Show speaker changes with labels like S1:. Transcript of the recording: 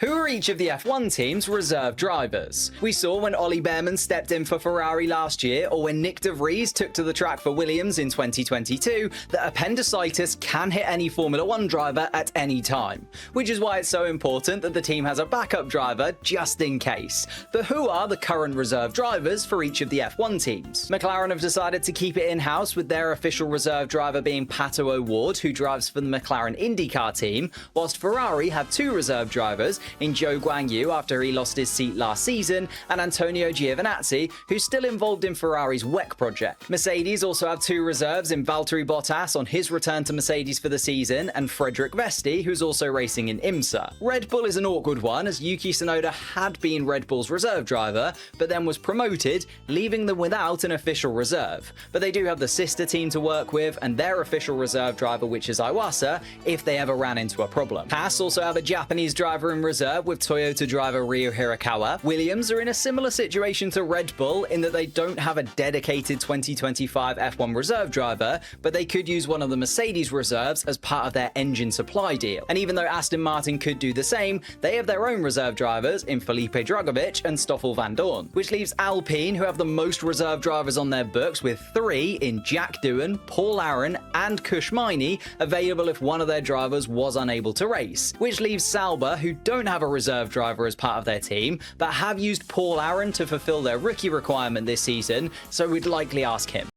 S1: Who are each of the F1 team's reserve drivers? We saw when Ollie Bearman stepped in for Ferrari last year, or when Nick de Vries took to the track for Williams in 2022, that appendicitis can hit any Formula 1 driver at any time, which is why it's so important that the team has a backup driver just in case. But who are the current reserve drivers for each of the F1 teams? McLaren have decided to keep it in-house, with their official reserve driver being Pato O'Ward, who drives for the McLaren IndyCar team, whilst Ferrari have two reserve drivers in Zhou Guanyu after he lost his seat last season, and Antonio Giovinazzi, who's still involved in Ferrari's WEC project. Mercedes also have two reserves in Valtteri Bottas on his return to Mercedes for the season, and Frederik Vesti, who's also racing in IMSA. Red Bull is an awkward one, as Yuki Tsunoda had been Red Bull's reserve driver, but then was promoted, leaving them without an official reserve. But they do have the sister team to work with, and their official reserve driver, which is Iwasa, if they ever ran into a problem. Haas also have a Japanese driver in reserve with Toyota driver Ryo Hirakawa. Williams are in a similar situation to Red Bull in that they don't have a dedicated 2025 F1 reserve driver, but they could use one of the Mercedes reserves as part of their engine supply deal. And even though Aston Martin could do the same, they have their own reserve drivers in Felipe Drugovich and Stoffel van Dorn, which leaves Alpine, who have the most reserve drivers on their books, with three in Jack Doohan, Paul Aaron, and Kush Miney available if one of their drivers was unable to race, which leaves Sauber, who don't have a reserve driver as part of their team, but have used Paul Aaron to fulfill their rookie requirement this season, so we'd likely ask him.